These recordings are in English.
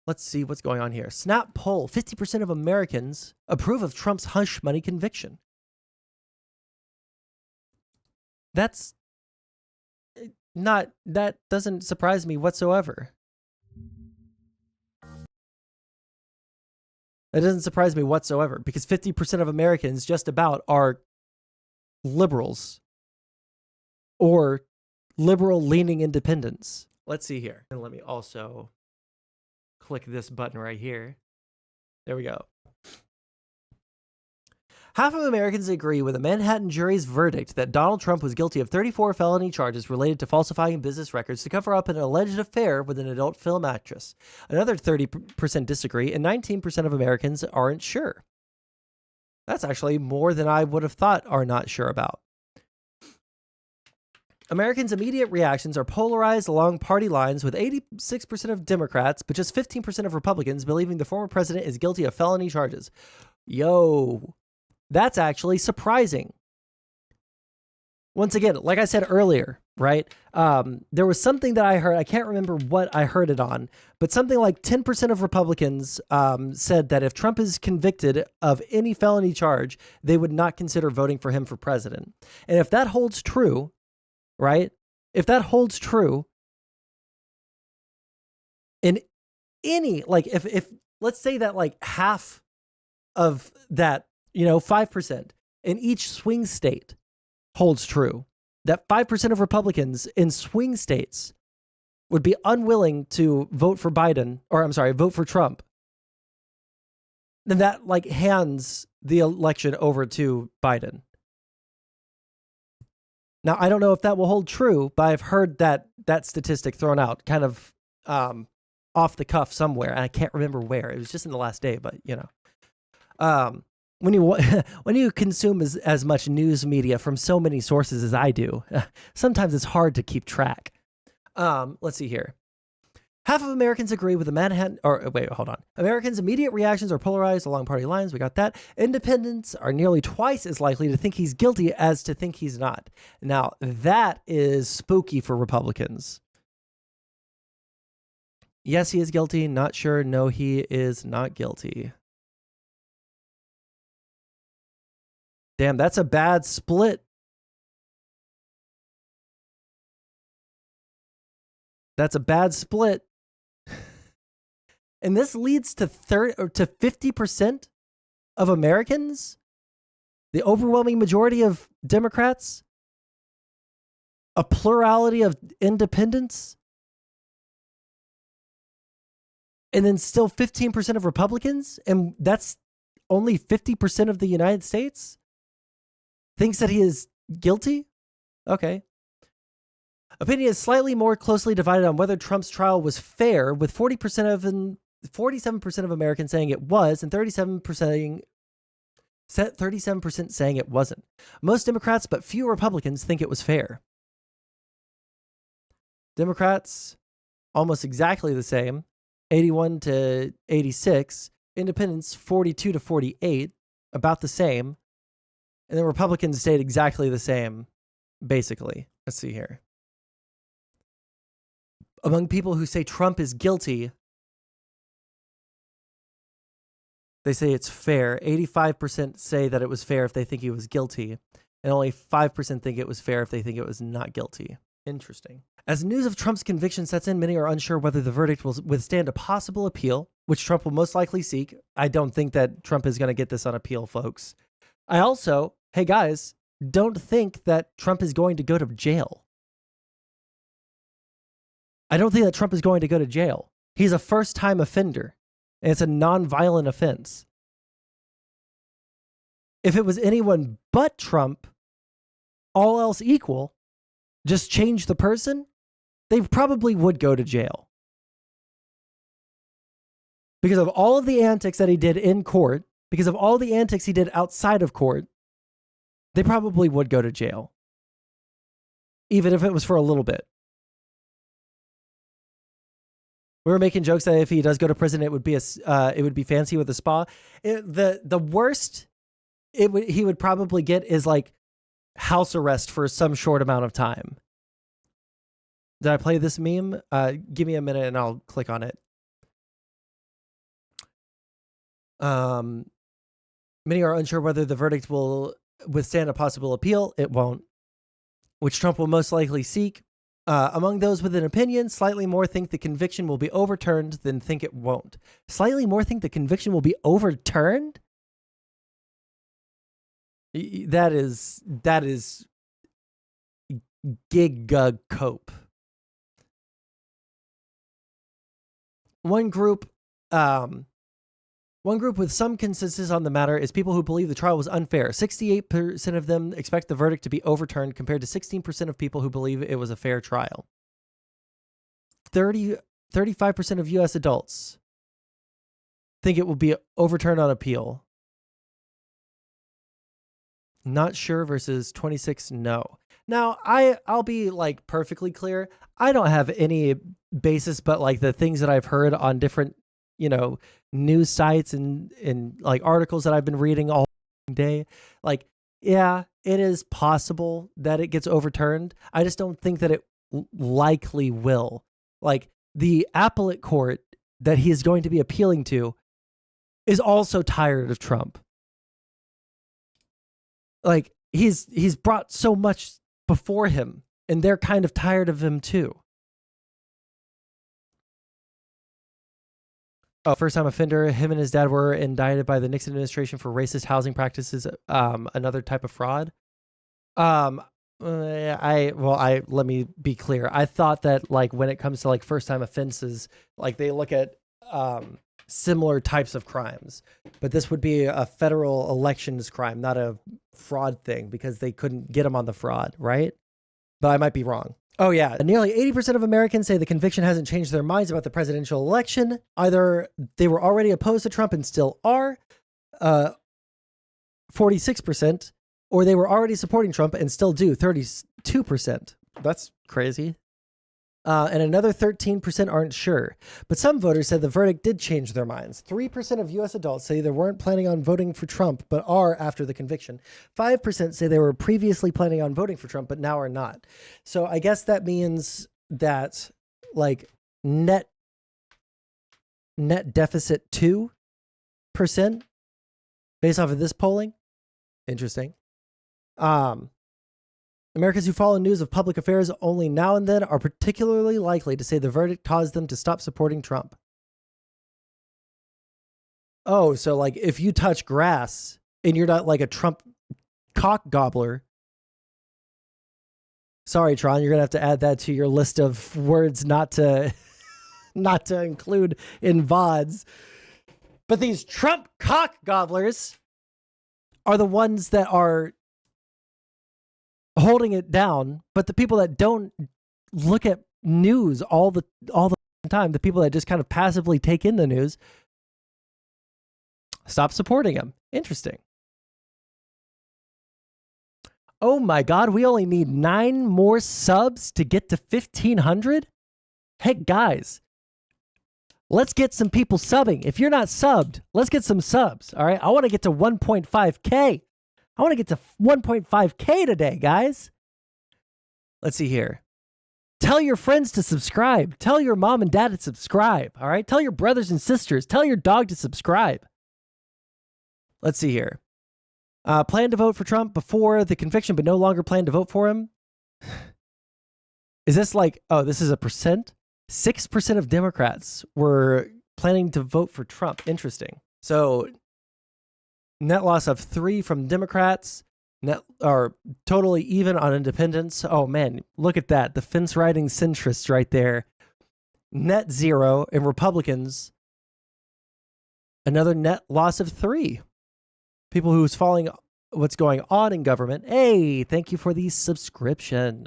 Let's see what's going on here. Snap poll, 50% of Americans approve of Trump's hush money conviction. That's not, that doesn't surprise me whatsoever. That doesn't surprise me whatsoever because 50% of Americans just about are liberals or liberal-leaning independents. Let's see here. And let me also click this button right here. There we go. Half of Americans agree with a Manhattan jury's verdict that Donald Trump was guilty of 34 felony charges related to falsifying business records to cover up an alleged affair with an adult film actress. Another 30% disagree, and 19% of Americans aren't sure. That's actually more than I would have thought are not sure about. Americans' immediate reactions are polarized along party lines, with 86% of Democrats, but just 15% of Republicans believing the former president is guilty of felony charges. Yo, that's actually surprising. Once again, like I said earlier, right? There was something that I heard, I can't remember what I heard it on, but something like 10% of Republicans said that if Trump is convicted of any felony charge, they would not consider voting for him for president. And if that holds true, right? If that holds true in any, like if let's say that like half of that, 5% in each swing state holds true, that 5% of Republicans in swing states would be unwilling to vote for Biden, or I'm sorry, vote for Trump, then that like hands the election over to Biden. Now, I don't know if that will hold true, but I've heard that statistic thrown out kind of off the cuff somewhere, and I can't remember where. It was just in the last day, but when you consume as much news media from so many sources as I do, sometimes it's hard to keep track. Let's see here. Half of Americans agree with the Manhattan, or wait, hold on. Americans' immediate reactions are polarized along party lines. We got that. Independents are nearly twice as likely to think he's guilty as to think he's not. Now, that is spooky for Republicans. Yes, he is guilty. Not sure. No, he is not guilty. Damn, that's a bad split. That's a bad split. And this leads to 50% of Americans, the overwhelming majority of Democrats, a plurality of independents, and then still 15% of Republicans, and that's only 50% of the United States, thinks that he is guilty? Okay. Opinion is slightly more closely divided on whether Trump's trial was fair, with 47% of Americans saying it was, and 37% saying it wasn't. Most Democrats, but few Republicans, think it was fair. Democrats, almost exactly the same, 81 to 86. Independents, 42 to 48, about the same. And then Republicans stayed exactly the same, basically. Let's see here. Among people who say Trump is guilty, they say it's fair. 85% say that it was fair if they think he was guilty, and only 5% think it was fair if they think it was not guilty. Interesting. As news of Trump's conviction sets in, many are unsure whether the verdict will withstand a possible appeal, which Trump will most likely seek. I don't think that Trump is going to get this on appeal, folks. I also, hey guys, don't think that Trump is going to go to jail. I don't think that Trump is going to go to jail. He's a first-time offender, and it's a non-violent offense. If it was anyone but Trump, all else equal, just change the person, they probably would go to jail. Because of all of the antics that he did in court, because of all the antics he did outside of court, they probably would go to jail. Even if it was for a little bit. We were making jokes that if he does go to prison, it would be fancy with a spa. The worst he would probably get is like house arrest for some short amount of time. Did I play this meme? Give me a minute and I'll click on it. Many are unsure whether the verdict will withstand a possible appeal. It won't, which Trump will most likely seek. Among those with an opinion, slightly more think the conviction will be overturned than think it won't. Slightly more think the conviction will be overturned? That is giga cope. One group with some consensus on the matter is people who believe the trial was unfair. 68% of them expect the verdict to be overturned compared to 16% of people who believe it was a fair trial. 35% of U.S. adults think it will be overturned on appeal. Not sure versus 26 no. Now, I'll be like perfectly clear. I don't have any basis but like the things that I've heard on different, news sites and like articles that I've been reading all day. Like, yeah, it is possible that it gets overturned. I just don't think that it likely will. Like, the appellate court that he is going to be appealing to is also tired of Trump. Like, he's brought so much before him, and they're kind of tired of him too. Oh, first-time offender. Him and his dad were indicted by the Nixon administration for racist housing practices, another type of fraud. Let me be clear. I thought that like when it comes to like first-time offenses, like they look at similar types of crimes, but this would be a federal elections crime, not a fraud thing, because they couldn't get him on the fraud, right? But I might be wrong. Oh yeah, nearly 80% of Americans say the conviction hasn't changed their minds about the presidential election. Either they were already opposed to Trump and still are, 46%, or they were already supporting Trump and still do, 32%. That's crazy. And another 13% aren't sure. But some voters said the verdict did change their minds. 3% of U.S. adults say they weren't planning on voting for Trump, but are after the conviction. 5% say they were previously planning on voting for Trump, but now are not. So I guess that means that like net deficit 2% based off of this polling. Interesting. Americans who follow news of public affairs only now and then are particularly likely to say the verdict caused them to stop supporting Trump. Oh, so like if you touch grass and you're not like a Trump cock gobbler. Sorry, Tron, you're going to have to add that to your list of words not to include in VODs. But these Trump cock gobblers are the ones that are holding it down, but the people that don't look at news all the time, the people that just kind of passively take in the news, stop supporting him. Interesting. Oh my God, we only need 9 more subs to get to 1,500? Heck, guys, let's get some people subbing. If you're not subbed, let's get some subs, all right? I want to get to 1.5K. I want to get to 1.5K today, guys. Let's see here. Tell your friends to subscribe. Tell your mom and dad to subscribe, all right? Tell your brothers and sisters. Tell your dog to subscribe. Let's see here. Plan to vote for Trump before the conviction, but no longer plan to vote for him. Is this like, oh, this is a percent? 6% of Democrats were planning to vote for Trump. Interesting. So net loss of 3 from Democrats, net or totally even on independents. Oh man, look at that. The fence riding centrists right there. Net 0 in Republicans. Another net loss of 3. People who's following what's going on in government. Hey, thank you for the subscription.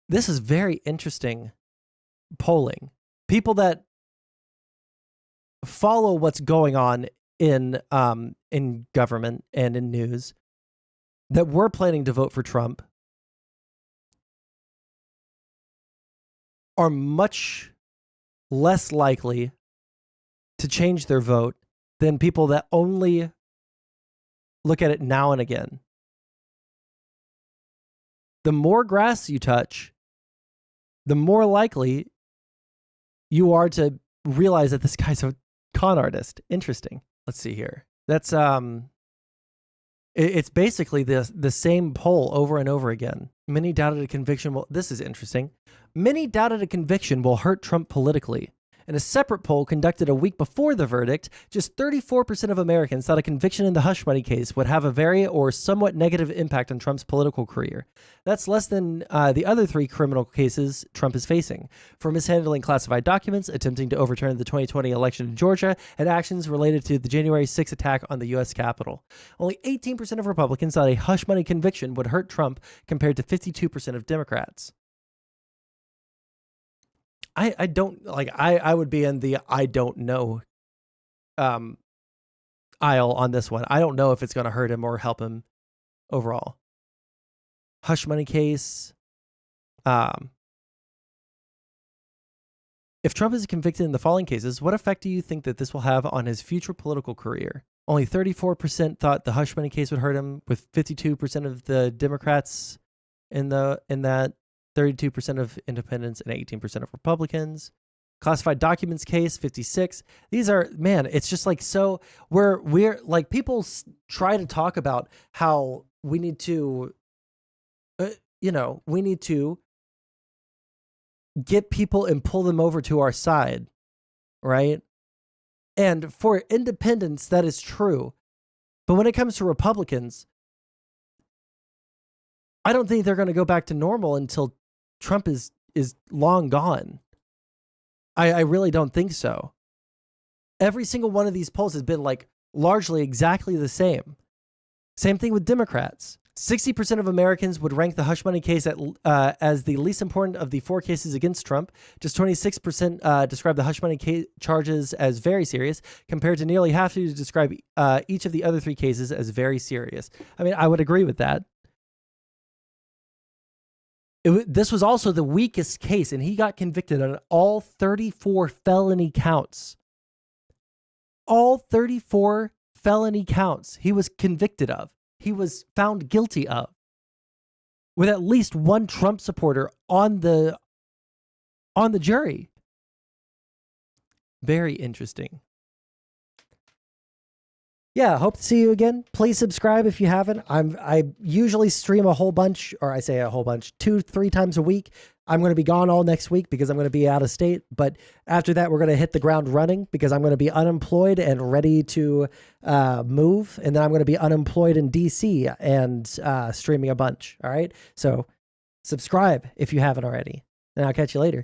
This is very interesting polling. People that follow what's going on in government and in news that were planning to vote for Trump are much less likely to change their vote than people that only look at it now and again. The more grass you touch, the more likely you are to realize that this guy's a con artist. Interesting. Let's see here. That's it's basically the same poll over and over again. Many doubted a conviction will. This is interesting. Many doubted a conviction will hurt Trump politically. In a separate poll conducted a week before the verdict, just 34% of Americans thought a conviction in the hush money case would have a very or somewhat negative impact on Trump's political career. That's less than the other 3 criminal cases Trump is facing, for mishandling classified documents, attempting to overturn the 2020 election in Georgia, and actions related to the January 6th attack on the U.S. Capitol. Only 18% of Republicans thought a hush money conviction would hurt Trump, compared to 52% of Democrats. I don't like I would be in the I don't know aisle on this one. I don't know if it's going to hurt him or help him overall. Hush money case. If Trump is convicted in the following cases, what effect do you think that this will have on his future political career? Only 34% thought the hush money case would hurt him, with 52% of the Democrats in that. 32% of independents and 18% of Republicans. Classified documents case, 56. These are, man, it's just like, so we're like, people try to talk about how we need to, we need to get people and pull them over to our side, right? And for independents, that is true. But when it comes to Republicans, I don't think they're going to go back to normal until Trump is long gone. I really don't think so. Every single one of these polls has been like largely exactly the same. Same thing with Democrats. 60% of Americans would rank the hush money case as the least important of the 4 cases against Trump. Just 26% describe the hush money charges as very serious, compared to nearly half who describe each of the other 3 cases as very serious. I mean, I would agree with that. This was also the weakest case, and he got convicted on all 34 felony counts. All 34 felony counts he was convicted of. He was found guilty of, with at least one Trump supporter on the jury. Very interesting. Yeah, hope to see you again. Please subscribe if you haven't. I usually stream a whole bunch, or I say a whole bunch, 2-3 times a week. I'm going to be gone all next week because I'm going to be out of state. But after that, we're going to hit the ground running because I'm going to be unemployed and ready to move. And then I'm going to be unemployed in DC and streaming a bunch. All right. So subscribe if you haven't already. And I'll catch you later.